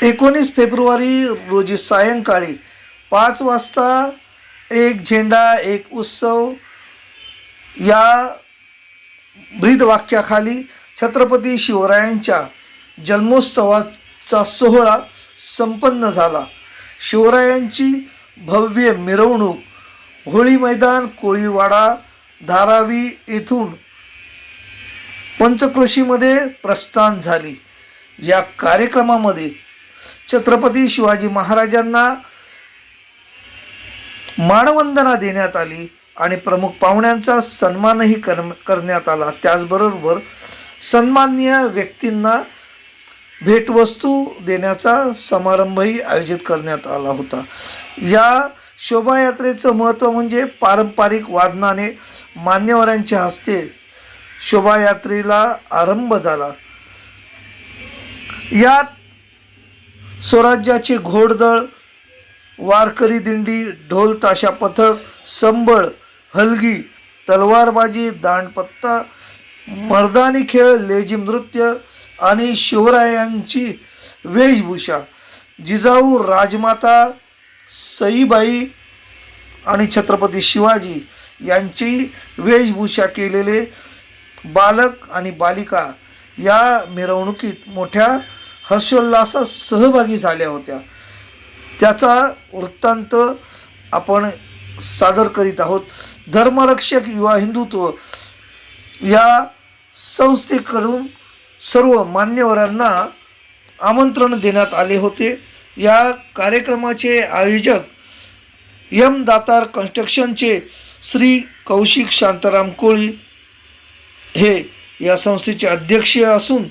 19 February रोजी सायंकाळी 5 वाजता एक झेंडा एक उत्सव या ब्रीदवाक्याखाली छत्रपती शिवरायांच्या जन्मोत्सवाचा सोहळा संपन्न झाला. शिवरायांची भव्य मिरवणूक होळी मैदान, कोळीवाडा, धारावी येथून पंचक्रोशीमध्ये प्रस्थान झाली. या कार्यक्रमामध्ये छत्रपती शिवाजी महाराजांना मानवंदना देण्यात आली आणि प्रमुख पाहुण्यांचा सन्मानही करण्यात आला. त्याचबरोबर सन्माननीय व्यक्तींना भेटवस्तू देण्याचा समारंभही आयोजित करण्यात आला होता. या शोभायात्रेचं महत्त्व म्हणजे पारंपरिक वादनाने मान्यवरांच्या हस्ते शोभायात्रेला आरंभ झाला. यात स्वराज्याचे घोडदळ, वारकरी दिंडी, ढोल ताशा पथक, संबळ, हलगी, तलवारबाजी, दांडपत्ता, मर्दानी खेळ, लेझिम नृत्य आणि शिवरायांची वेशभूषा, जिजाऊ, राजमाता सईबाई आणि छत्रपती शिवाजी यांची वेशभूषा केलेले बालक आणि बालिका या मिरवणुकीत मोठ्या हर्षोल्लासात सहभागी झाल्या होत्या. त्याचा वृत्तांत आपण सादर करीत आहोत. धर्मरक्षक युवा हिंदुत्व या संस्थेकडून सर्व मान्यवरांना आमंत्रण देण्यात आले होते. या कार्यक्रमाचे आयोजक एम दातार कन्स्ट्रक्शनचे श्री कौशिक शांताराम कोळी हे या संस्थेचे अध्यक्ष असून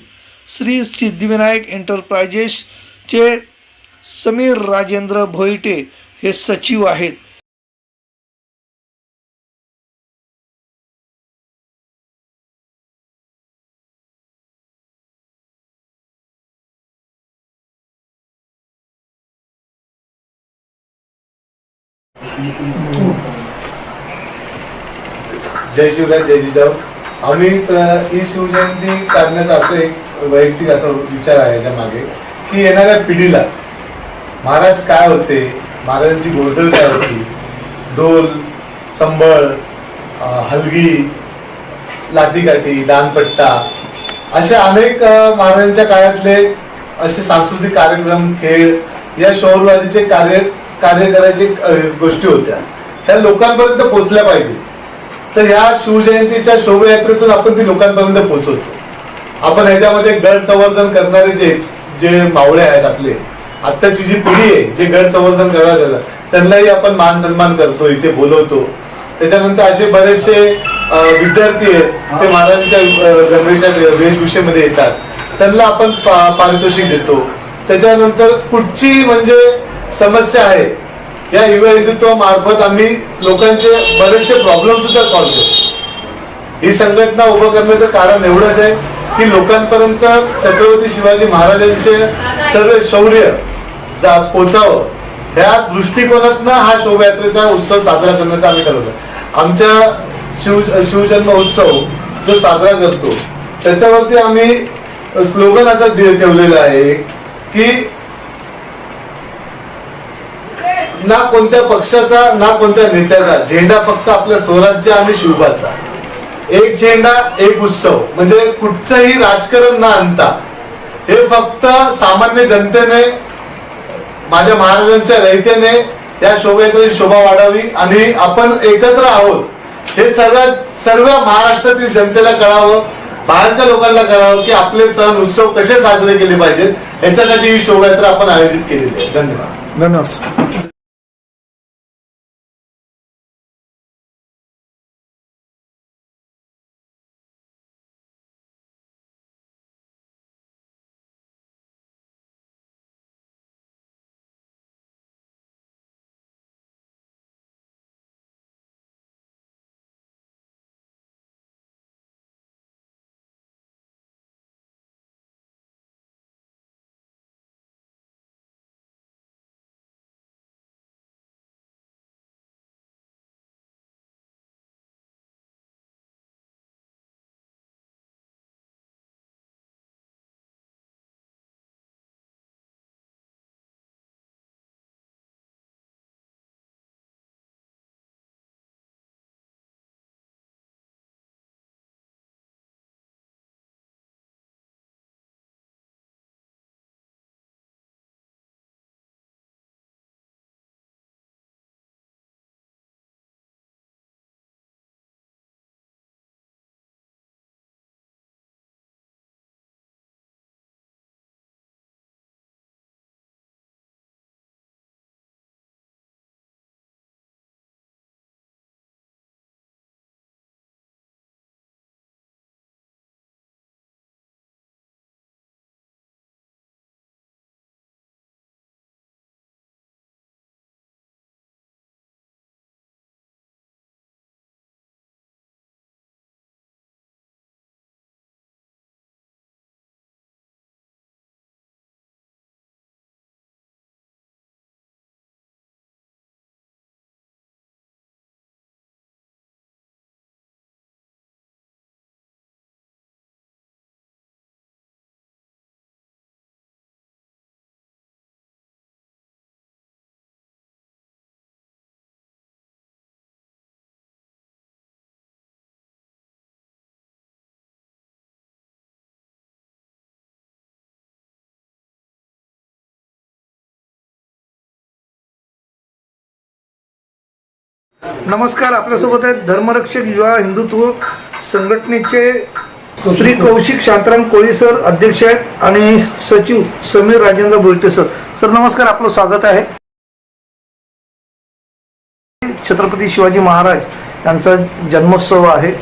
श्री सिद्धिविनायक एंटरप्राइजेसचे समीर राजेंद्र भोईटे हे सचिव आहेत. जय शिवराय, जय जिजाऊ. आम्ही ही शिवजयंती काढण्याचा असं एक वैयक्तिक असा विचार आहे त्या मागे की येणाऱ्या पिढीला महाराज काय होते, महाराजांची घोडदळ काय होती, ढोल, संबळ, हलगी, लाठीकाठी, दानपट्टा असे अनेक महाराजांच्या काळातले असे सांस्कृतिक कार्यक्रम, खेळ या शौरवादीचे कार्य करायचे गोष्टी होत्या, त्या लोकांपर्यंत पोहोचल्या पाहिजे. तर ह्या शिवजयंतीच्या शोभायात्रेतून आपण ती लोकांपर्यंत पोहोचवतो. आपण ह्याच्यामध्ये गड संवर्धन करणारे जे मावळे आहेत आपले, आत्ताची जी पिढी आहे जे गड संवर्धन करायला त्यांनाही आपण मान सन्मान करतो, इथे बोलवतो. त्याच्यानंतर असे बरेचसे विद्यार्थी आहेत ते महाराजांच्या वेशभूषेमध्ये येतात, त्यांना आपण पारितोषिक देतो. त्याच्यानंतर कुठची म्हणजे समस्या आहे या युवा हिंदुत्व मार्फत आम्ही लोकांचे बरेचसे प्रॉब्लेम सुद्धा सॉल्व्ह करतो. ही संघटना उभं करण्याचं कारण एवढंच आहे की लोकांपर्यंत छत्रपती शिवाजी महाराजांचे सर्व शौर्य पोचावं, ह्या दृष्टिकोनातनं हा शोभायात्रेचा उत्सव साजरा करण्याचा आम्ही ठरवलं. आमच्या शिवजन्म उत्सव जो साजरा करतो त्याच्यावरती आम्ही स्लोगन असं ठेवलेलं आहे की ना कोणत्या पक्षाचा ना कोणत्या नेत्याचा झेंडा, फक्त आपल्या स्वराज्य आणि शिवबाचा. एक झेंडा एक उत्सव, म्हणजे कुठचंही राजकारण ना आणता हे फक्त सामान्य जनतेने, माझ्या महाराजांच्या रयतेने या शोभायात्रेची शोभा वाढावी आणि आपण एकत्र आहोत हे सर्व महाराष्ट्रातील जनतेला कळावं, बाहेरच्या लोकांना कळावं की आपले सण उत्सव कसे साजरे केले पाहिजेत, याच्यासाठी ही शोभायात्रा आपण आयोजित केलेली आहे. धन्यवाद. नमस्कार, आपल्यासोबत आहेत धर्मरक्षक युवा हिंदुत्व संघटनेचे श्री कौशिक शांताराम कोळी सर अध्यक्ष आहेत आणि सचिव समीर राजेंद्र बोलटे सर. सर नमस्कार, आपलं स्वागत आहे. छत्रपती शिवाजी महाराज यांचा जन्मोत्सव आहे.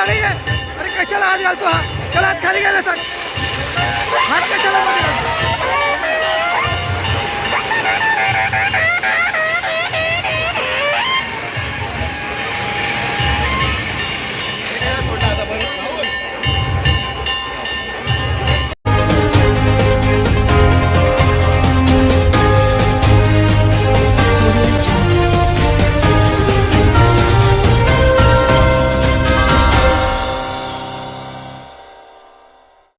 अरे कशाला हात घालतो हा? चला हात खाली घ्यायला सांग. हात कशाला मध्ये घालतो?